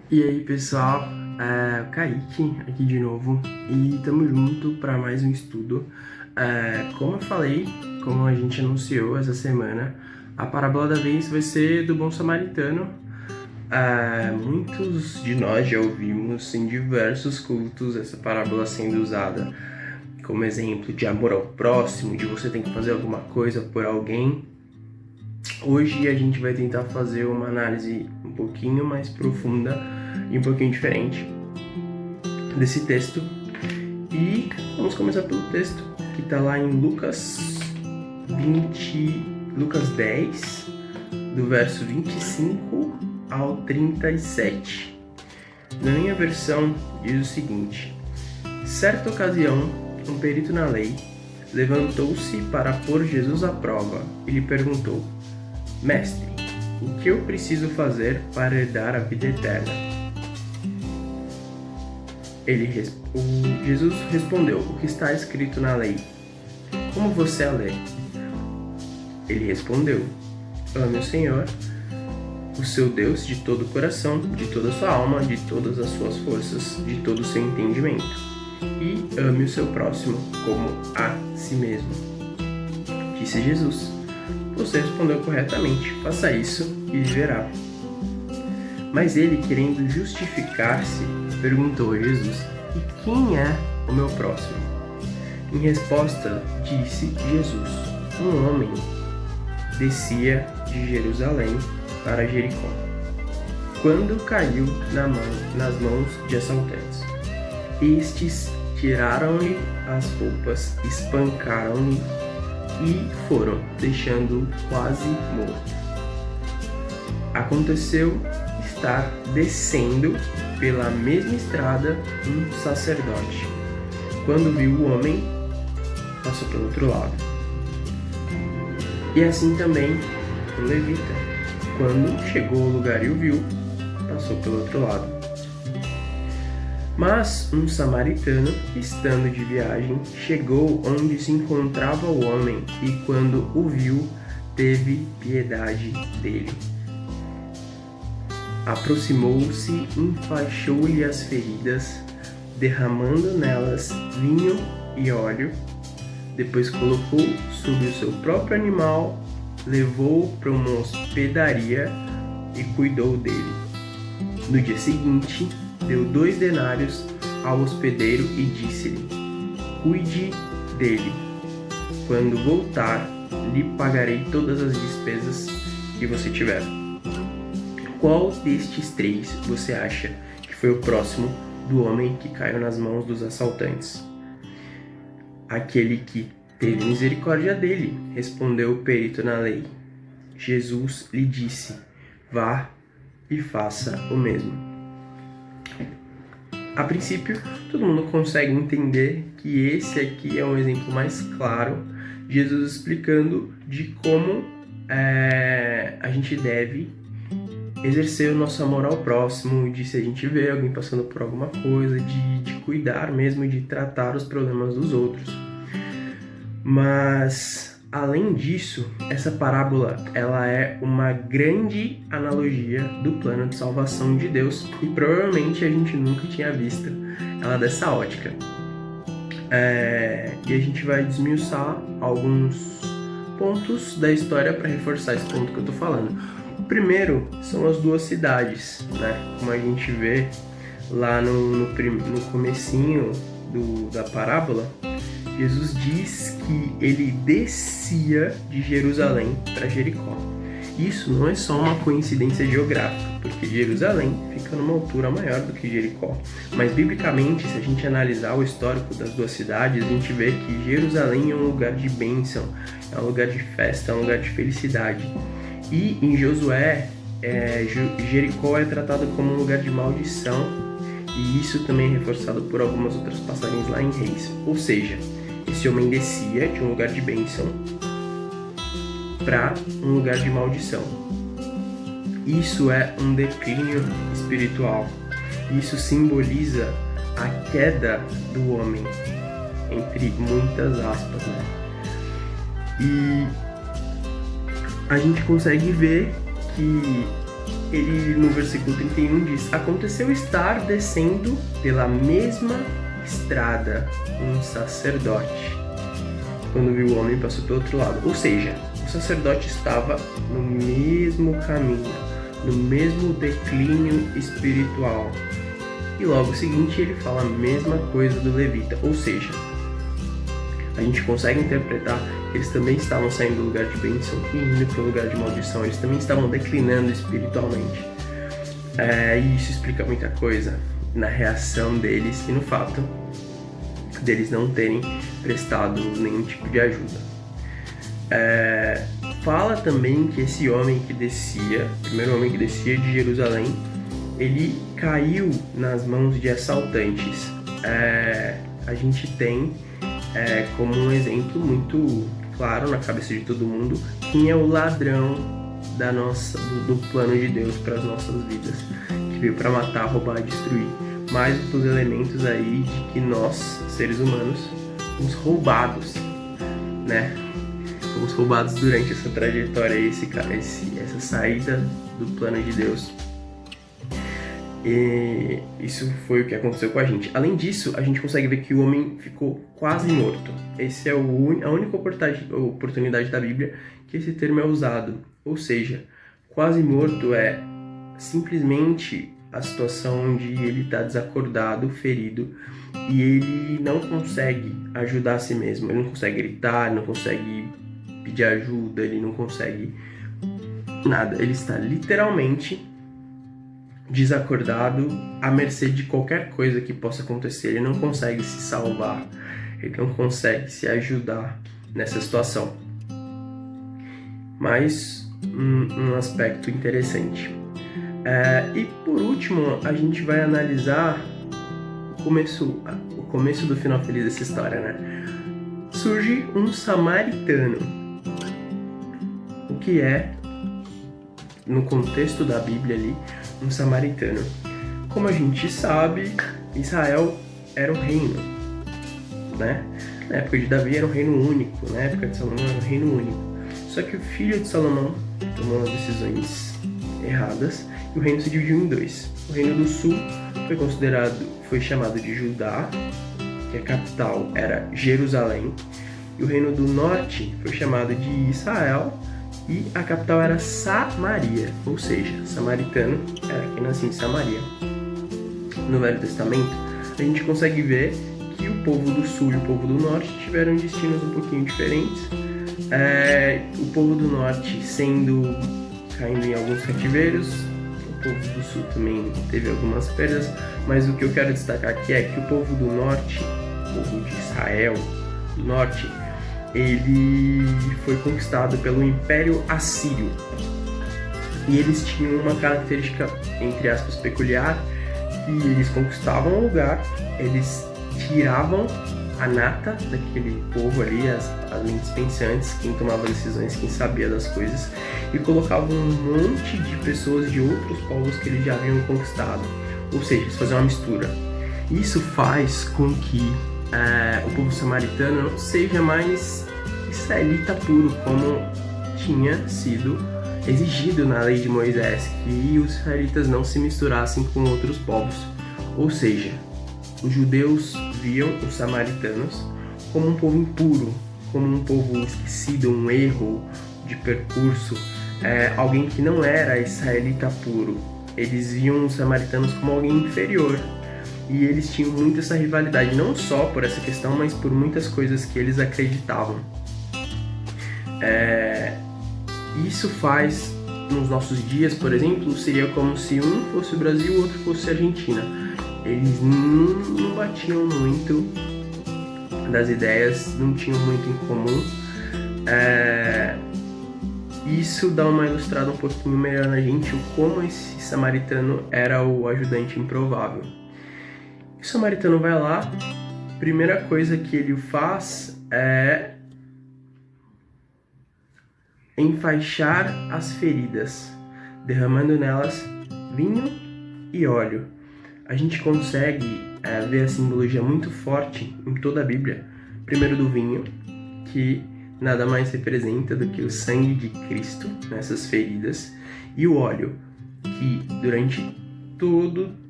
E aí pessoal, Kaique aqui de novo e tamo junto para mais um estudo. Como eu falei, como a gente anunciou essa semana, a parábola da vez vai ser do bom samaritano. Muitos de nós já ouvimos em diversos cultos essa parábola sendo usada como exemplo de amor ao próximo, de você tem que fazer alguma coisa por alguém. Hoje a gente vai tentar fazer uma análise um pouquinho mais profunda e um pouquinho diferente desse texto. E vamos começar pelo texto que está lá em Lucas 10, do verso 25 ao 37. Na minha versão diz o seguinte: certa ocasião, um perito na lei levantou-se para pôr Jesus à prova e lhe perguntou: Mestre, o que eu preciso fazer para herdar a vida eterna? Jesus respondeu: o que está escrito na lei? Como você a lê? Ele respondeu: ame o Senhor, o seu Deus, de todo o coração, de toda a sua alma, de todas as suas forças, de todo o seu entendimento. E ame o seu próximo como a si mesmo. Disse Jesus: você respondeu corretamente, faça isso e viverá. Mas ele, querendo justificar-se, perguntou a Jesus: e quem é o meu próximo? Em resposta, disse Jesus: um homem descia de Jerusalém para Jericó, quando caiu nas mãos de assaltantes. Estes tiraram-lhe as roupas, espancaram-lhe e foram, deixando-o quase morto. Aconteceu estar descendo pela mesma estrada um sacerdote. Quando viu o homem, passou pelo outro lado. E assim também o levita, quando chegou ao lugar e o viu, passou pelo outro lado. Mas um samaritano, estando de viagem, chegou onde se encontrava o homem e, quando o viu, teve piedade dele. Aproximou-se, enfaixou-lhe as feridas, derramando nelas vinho e óleo. Depois colocou sobre o seu próprio animal, levou-o para uma hospedaria e cuidou dele. No dia seguinte, deu 2 denários ao hospedeiro e disse-lhe: cuide dele. Quando voltar, lhe pagarei todas as despesas que você tiver. Qual destes 3 você acha que foi o próximo do homem que caiu nas mãos dos assaltantes? Aquele que teve misericórdia dele, respondeu o perito na lei. Jesus lhe disse: vá e faça o mesmo. A princípio, todo mundo consegue entender que esse aqui é um exemplo mais claro de Jesus explicando de como a gente deve exercer o nosso amor ao próximo, de se a gente vê alguém passando por alguma coisa, de cuidar mesmo, de tratar os problemas dos outros. Mas, além disso, essa parábola ela é uma grande analogia do plano de salvação de Deus e provavelmente a gente nunca tinha visto ela dessa ótica. E a gente vai desmiuçar alguns pontos da história para reforçar esse ponto que eu tô falando. O primeiro são as 2 cidades, né? Como a gente vê lá no comecinho da parábola, Jesus diz que ele descia de Jerusalém para Jericó. Isso não é só uma coincidência geográfica, porque Jerusalém fica numa altura maior do que Jericó. Mas, biblicamente, se a gente analisar o histórico das 2 cidades, a gente vê que Jerusalém é um lugar de bênção, é um lugar de festa, é um lugar de felicidade. E em Josué, Jericó é tratado como um lugar de maldição, e isso também é reforçado por algumas outras passagens lá em Reis. Ou seja, esse homem descia de um lugar de bênção para um lugar de maldição. Isso é um declínio espiritual. Isso simboliza a queda do homem, entre muitas aspas, né? E a gente consegue ver que ele no versículo 31 diz: aconteceu estar descendo pela mesma estrada um sacerdote. Quando viu o homem, passou pelo outro lado. Ou seja, o sacerdote estava no mesmo caminho, no mesmo declínio espiritual. E logo seguinte ele fala a mesma coisa do levita. Ou seja, a gente consegue interpretar que eles também estavam saindo do lugar de bênção e indo para o lugar de maldição. Eles também estavam declinando espiritualmente. E isso explica muita coisa na reação deles e no fato deles não terem prestado nenhum tipo de ajuda. Fala também que esse homem que descia, o primeiro homem que descia de Jerusalém, ele caiu nas mãos de assaltantes. A gente tem como um exemplo muito claro na cabeça de todo mundo quem é o ladrão do plano de Deus para as nossas vidas, que veio para matar, roubar e destruir. Mais os elementos aí de que nós, seres humanos, fomos roubados, né? Fomos roubados durante essa trajetória, essa saída do plano de Deus. E isso foi o que aconteceu com a gente. Além disso, a gente consegue ver que o homem ficou quase morto. Essa é a única oportunidade da Bíblia que esse termo é usado. Ou seja, quase morto é simplesmente a situação onde ele está desacordado, ferido, e ele não consegue ajudar a si mesmo. Ele não consegue gritar, ele não consegue pedir ajuda, ele não consegue nada. Ele está literalmente desacordado, à mercê de qualquer coisa que possa acontecer. Ele não consegue se salvar, ele não consegue se ajudar nessa situação. Mas um aspecto interessante. E por último, a gente vai analisar o começo do final feliz dessa história, né? Surge um samaritano. O que é, no contexto da Bíblia ali, um samaritano? Como a gente sabe, Israel era um reino, né? Na época de Davi era um reino único, na época de Salomão era um reino único. Só que o filho de Salomão tomou decisões erradas e o reino se dividiu em dois. O reino do sul foi chamado de Judá, que a capital era Jerusalém, e o reino do norte foi chamado de Israel, e a capital era Samaria, ou seja, samaritano era quem nascia em Samaria. No Velho Testamento, a gente consegue ver que o povo do sul e o povo do norte tiveram destinos um pouquinho diferentes. O povo do norte caindo em alguns cativeiros, o povo do sul também teve algumas perdas, mas o que eu quero destacar aqui é que o povo do norte, o povo de Israel do norte, ele foi conquistado pelo Império Assírio. E eles tinham uma característica, entre aspas, peculiar, que eles conquistavam o lugar, eles tiravam a nata daquele povo ali, as mentes pensantes, quem tomava decisões, quem sabia das coisas, e colocavam um monte de pessoas de outros povos que eles já haviam conquistado. Ou seja, eles faziam uma mistura. Isso faz com que o povo samaritano não seja mais israelita puro, como tinha sido exigido na lei de Moisés, que os israelitas não se misturassem com outros povos. Ou seja, os judeus viam os samaritanos como um povo impuro, como um povo esquecido, um erro de percurso, alguém que não era israelita puro. Eles viam os samaritanos como alguém inferior. E eles tinham muito essa rivalidade, não só por essa questão, mas por muitas coisas que eles acreditavam. Isso faz, nos nossos dias, por exemplo, seria como se um fosse o Brasil e o outro fosse a Argentina. Eles não batiam muito das ideias, não tinham muito em comum. Isso dá uma ilustrada um pouquinho melhor na gente, o como esse samaritano era o ajudante improvável. O samaritano vai lá, primeira coisa que ele faz é enfaixar as feridas, derramando nelas vinho e óleo. A gente consegue ver a simbologia muito forte em toda a Bíblia. Primeiro do vinho, que nada mais representa do que o sangue de Cristo nessas feridas, e o óleo, que durante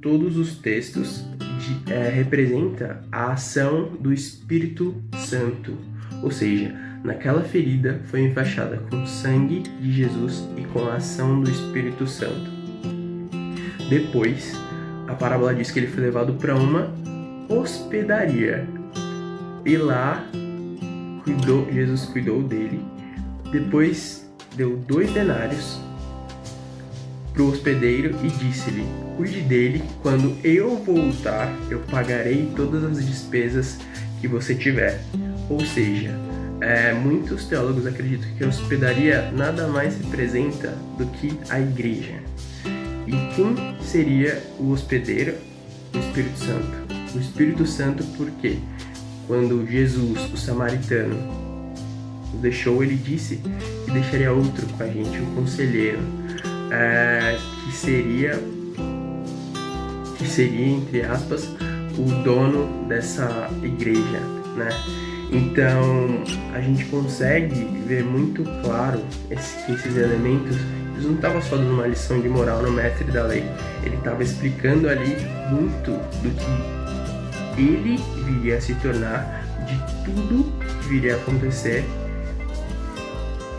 todos os textos representa a ação do Espírito Santo, ou seja, naquela ferida foi enfaixada com o sangue de Jesus e com a ação do Espírito Santo. Depois, a parábola diz que ele foi levado para uma hospedaria e lá Jesus cuidou dele. Depois deu 2 denários para o hospedeiro e disse-lhe: cuide dele, quando eu voltar eu pagarei todas as despesas que você tiver. Ou seja, muitos teólogos acreditam que a hospedaria nada mais representa do que a igreja. E quem seria o hospedeiro? O Espírito Santo. O Espírito Santo porque quando Jesus, o samaritano, nos deixou, ele disse que deixaria outro com a gente, um conselheiro, que seria, entre aspas, o dono dessa igreja, né? Então, a gente consegue ver muito claro que esses elementos. Jesus não estava só dando uma lição de moral no mestre da lei, ele estava explicando ali muito do que ele viria a se tornar, de tudo que viria a acontecer,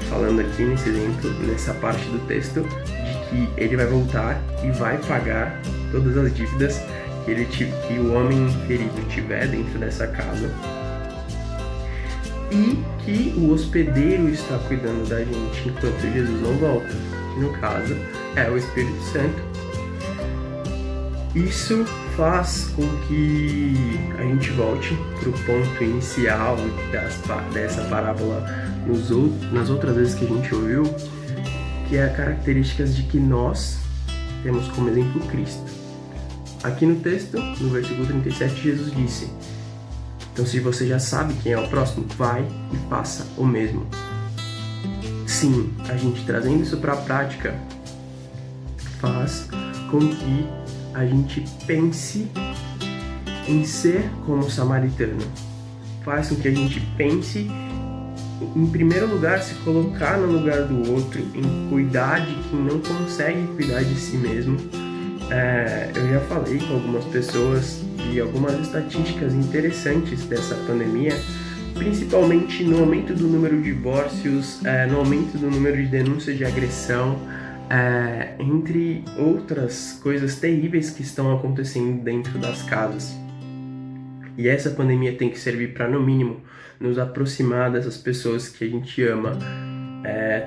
falando aqui nesse exemplo, nessa parte do texto, de que ele vai voltar e vai pagar todas as dívidas que o homem ferido tiver dentro dessa casa, e que o hospedeiro está cuidando da gente enquanto Jesus não volta, que no caso é o Espírito Santo. Isso faz com que a gente volte para o ponto inicial dessa parábola nas outras vezes que a gente ouviu, que é a características de que nós temos como exemplo Cristo. Aqui no texto, no versículo 37, Jesus disse: então, se você já sabe quem é o próximo, vai e faça o mesmo. Sim, a gente trazendo isso para a prática faz com que a gente pense em ser como o samaritano. Faz com que a gente pense, em primeiro lugar, se colocar no lugar do outro, em cuidar de quem não consegue cuidar de si mesmo. Eu já falei com algumas pessoas de algumas estatísticas interessantes dessa pandemia, principalmente no aumento do número de divórcios, no aumento do número de denúncias de agressão, entre outras coisas terríveis que estão acontecendo dentro das casas. E essa pandemia tem que servir para, no mínimo, nos aproximar dessas pessoas que a gente ama.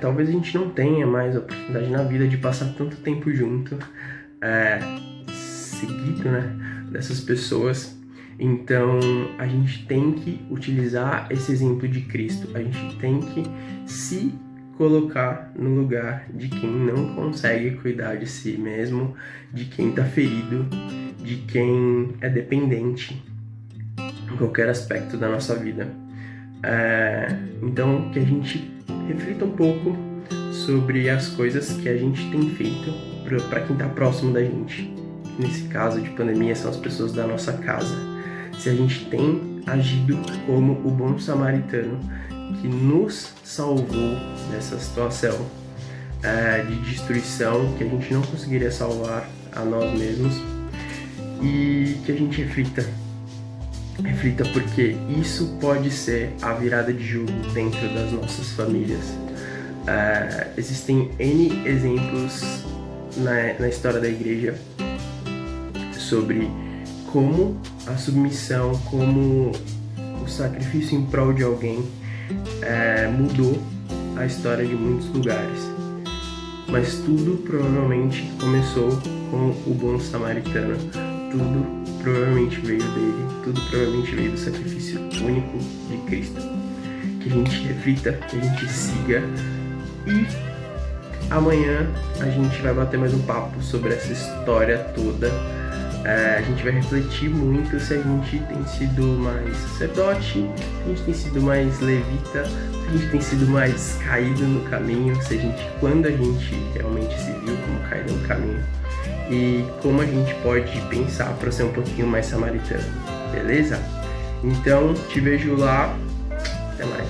Talvez a gente não tenha mais a oportunidade na vida de passar tanto tempo junto, seguido, né, dessas pessoas. Então a gente tem que utilizar esse exemplo de Cristo, a gente tem que se colocar no lugar de quem não consegue cuidar de si mesmo, de quem está ferido, de quem é dependente em qualquer aspecto da nossa vida. Então que a gente reflita um pouco sobre as coisas que a gente tem feito para quem está próximo da gente. Nesse caso de pandemia são as pessoas da nossa casa. Se a gente tem agido como o bom samaritano que nos salvou dessa situação de destruição que a gente não conseguiria salvar a nós mesmos, e que a gente reflita porque isso pode ser a virada de jogo dentro das nossas famílias. Existem N exemplos na história da igreja sobre como a submissão, como o sacrifício em prol de alguém mudou a história de muitos lugares. Mas tudo provavelmente começou com o bom samaritano. Tudo provavelmente veio dele. Tudo provavelmente veio do sacrifício único de Cristo. Que a gente reflita, que a gente siga. E amanhã a gente vai bater mais um papo sobre essa história toda. A gente vai refletir muito se a gente tem sido mais sacerdote, se a gente tem sido mais levita, se a gente tem sido mais caído no caminho, quando a gente realmente se viu como caído no caminho, e como a gente pode pensar para ser um pouquinho mais samaritano, beleza? Então, te vejo lá, até mais.